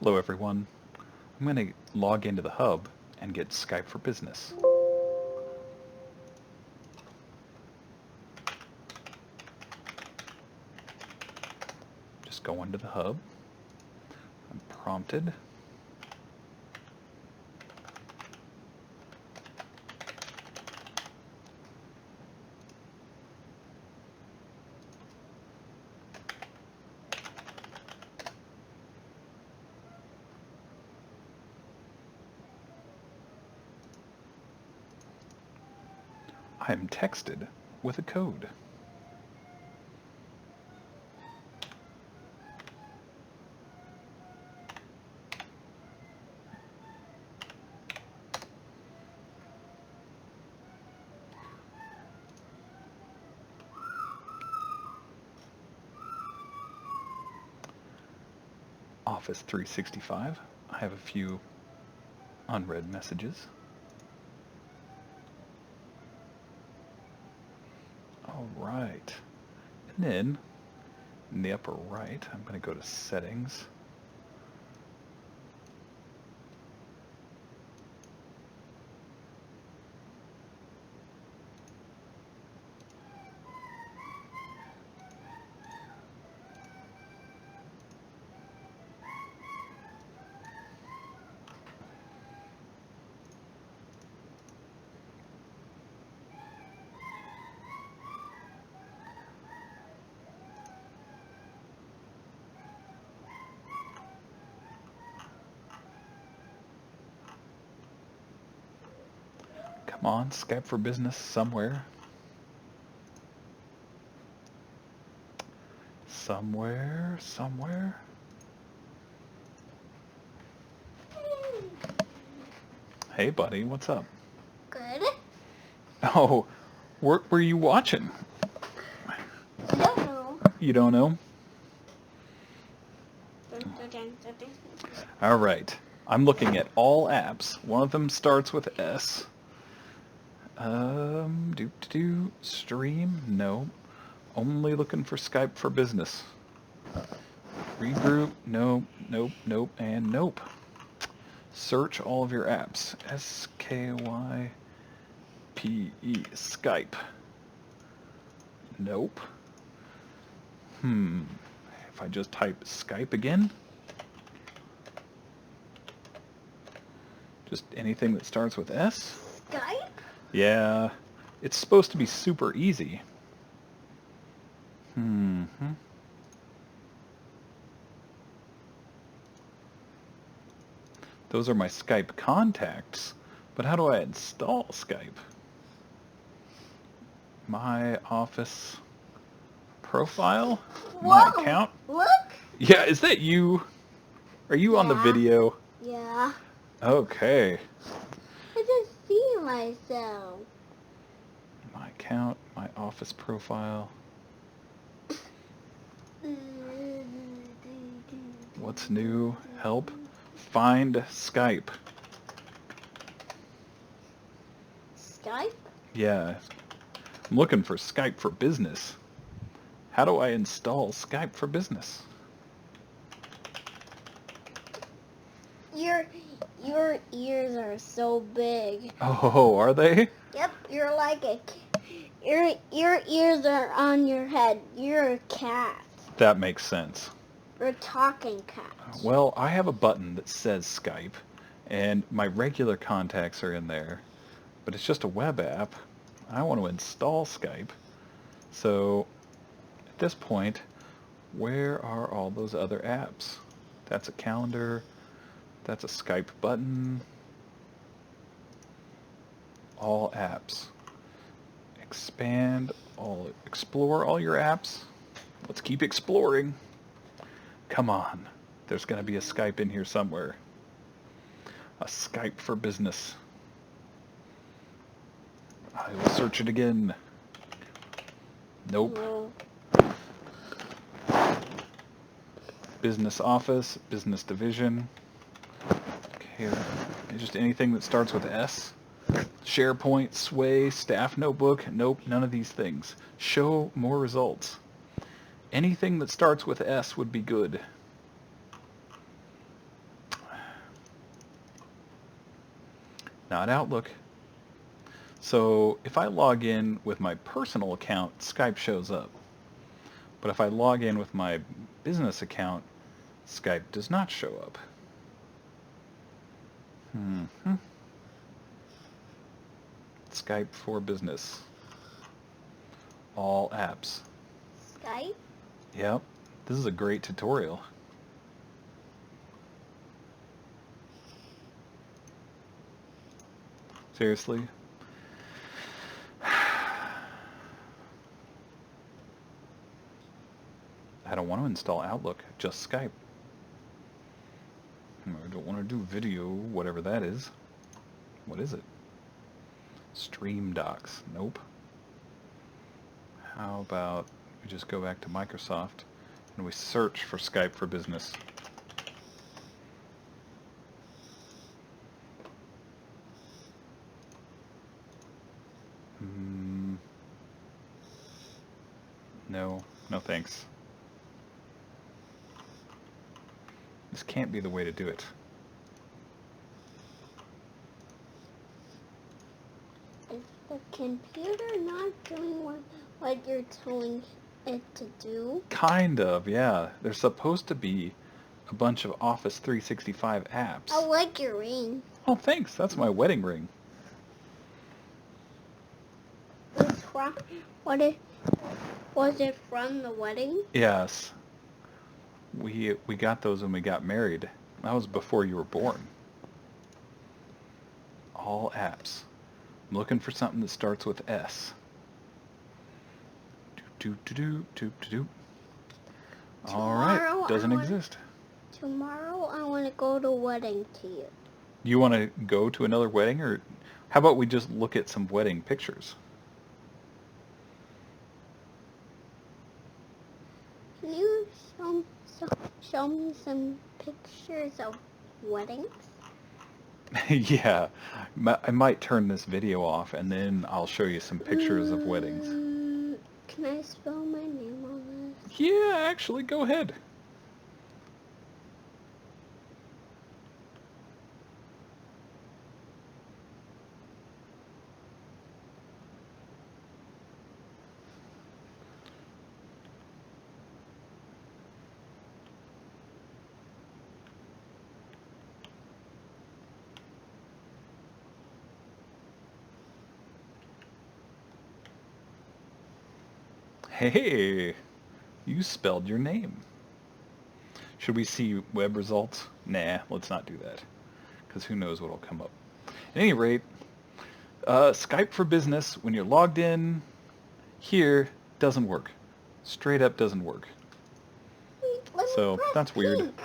Hello everyone. I'm going to log into the hub and get Skype for Business. Just go into the hub. I'm prompted. I am texted with a code. Office 365. I have a few unread messages. All right. And then in the upper right, I'm going to go to Settings. Come on, Skype for Business somewhere. Somewhere. Hey buddy, what's up? Good. Oh, what were you watching? I don't know. You don't know? All right. I'm looking at all apps. One of them starts with S. Stream? No. Only looking for Skype for Business. Regroup? Nope, and nope. Search all of your apps. Skype. Skype. Nope. If I just type Skype again? Just anything that starts with S? Skype? Yeah. It's supposed to be super easy. Those are my Skype contacts, but how do I install Skype? My office profile? My Whoa, account? Look. Yeah, is that you? Are you on the video? Yeah. Okay. I just see myself. My account, my office profile. What's new? Help. Find Skype. Skype? Yeah. I'm looking for Skype for Business. How do I install Skype for Business? Your ears are so big. Oh, are they? Yep, you're like a your ears are on your head. You're a cat. That makes sense. You're a talking cat. Well, I have a button that says Skype, and my regular contacts are in there, but it's just a web app. I want to install Skype. So, at this point, where are all those other apps? That's a calendar. That's a Skype button. All apps. Explore all your apps. Let's keep exploring. Come on. There's going to be a Skype in here somewhere. A Skype for Business. I will search it again. Nope. No. Business Office, Business Division. Okay, just anything that starts with S. SharePoint, Sway, Staff Notebook. Nope, none of these things. Show more results. Anything that starts with S would be good. not Outlook. So if I log in with my personal account, Skype shows up. But if I log in with my business account, Skype does not show up. Skype for Business. All apps. Skype? Yep. This is a great tutorial. Seriously? I don't want to install Outlook, just Skype. I don't want to do video, whatever that is. What is it? Stream Docs. Nope. How about we just go back to Microsoft and we search for Skype for Business. No, no thanks. This can't be the way to do it. Is the computer not doing what you're telling it to do? Kind of, yeah. There's supposed to be a bunch of Office 365 apps. I like your ring. Oh, thanks. That's my wedding ring. Was it from the wedding? Yes. We got those when we got married. That was before you were born. All apps. I'm looking for something that starts with S. All right, doesn't exist. Tomorrow I want to go to wedding to you. You want to go to another wedding, or how about we just look at some wedding pictures? Can you show me some pictures of weddings? Yeah, I might turn this video off and then I'll show you some pictures of weddings. Can I spell my name on this? Yeah, actually, go ahead. Hey, you spelled your name. Should we see web results? Nah, let's not do that, because who knows what will come up. At any rate, Skype for Business, when you're logged in here, doesn't work. Straight up doesn't work. Wait, let me So press that's weird. pink.